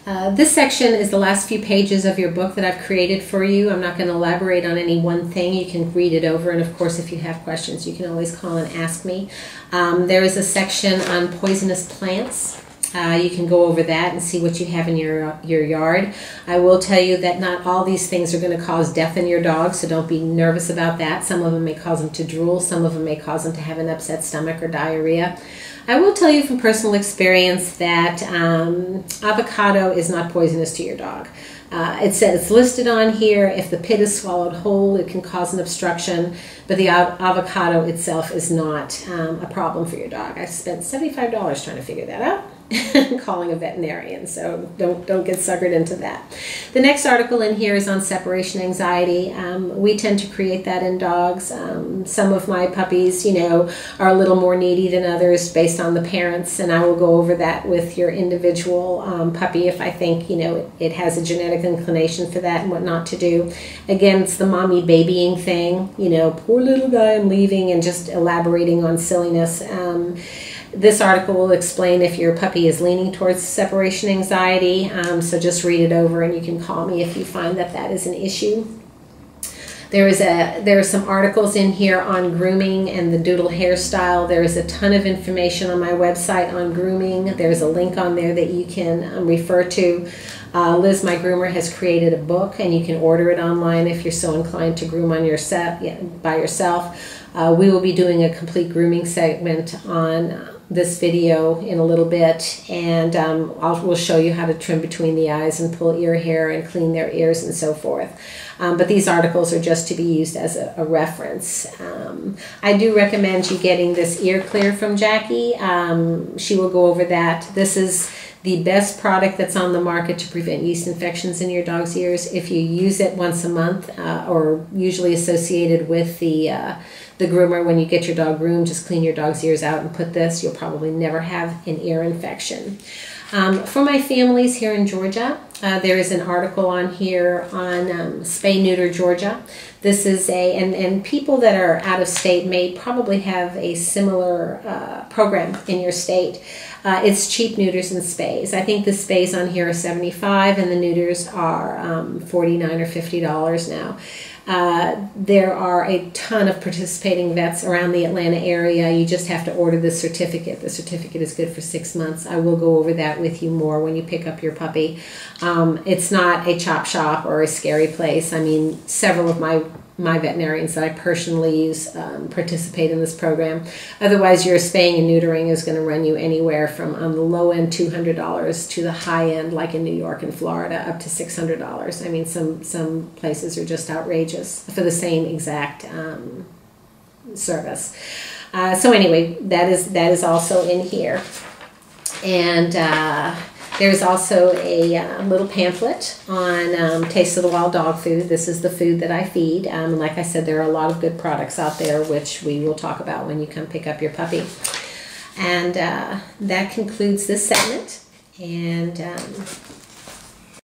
This section is the last few pages of your book that I've created for you. I'm not going to elaborate on any one thing. You can read it over, and of course if you have questions you can always call and ask me. There is a section on poisonous plants. You can go over that and see what you have in your yard. I will tell you that not all these things are going to cause death in your dog, so don't be nervous about that. Some of them may cause them to drool, some of them may cause them to have an upset stomach or diarrhea. I will tell you from personal experience that avocado is not poisonous to your dog. It says it's listed on here. If the pit is swallowed whole, it can cause an obstruction, but the avocado itself is not a problem for your dog. I spent $75 trying to figure that out. Calling a veterinarian, so don't get suckered into that. The next article in here is on separation anxiety. We tend to create that in dogs. Some of my puppies, you know, are a little more needy than others based on the parents, and I will go over that with your individual puppy if I think, you know, it has a genetic inclination for that and what not to do. Again, it's the mommy babying thing, you know, poor little guy, I'm leaving, and just elaborating on silliness. This article will explain if your puppy is leaning towards separation anxiety, so just read it over and you can call me if you find that that is an issue. There are some articles in here on grooming and the doodle hairstyle. There is a ton of information on my website on grooming. There's a link on there that you can refer to. Liz, my groomer, has created a book, and you can order it online if you're so inclined to groom on by yourself. We will be doing a complete grooming segment on this video in a little bit, and we'll show you how to trim between the eyes and pull ear hair and clean their ears and so forth. But these articles are just to be used as a reference. I do recommend you getting this ear clear from Jackie. She will go over that. This is the best product that's on the market to prevent yeast infections in your dog's ears. If you use it once a month, or usually associated with the groomer when you get your dog groomed, just clean your dog's ears out and put this. You'll probably never have an ear infection. For my families here in Georgia, there is an article on here on Spayingneuter Georgia. This is and people that are out of state may probably have a similar program in your state. It's cheap neuters and spays. I think the spays on here are $75 and the neuters are $49 or $50 now. There are a ton of participating vets around the Atlanta area. You just have to order the certificate. The certificate is good for 6 months. I will go over that with you more when you pick up your puppy. It's not a chop shop or a scary place. I mean, several of my veterinarians that I personally use participate in this program. Otherwise, your spaying and neutering is going to run you anywhere from, on the low end, $200 to the high end, like in New York and Florida, up to $600. I mean, some places are just outrageous for the same exact service. So anyway, that is also in here. And there's also a little pamphlet on Taste of the Wild dog food. This is the food that I feed. Like I said, there are a lot of good products out there, which we will talk about when you come pick up your puppy. And that concludes this segment. And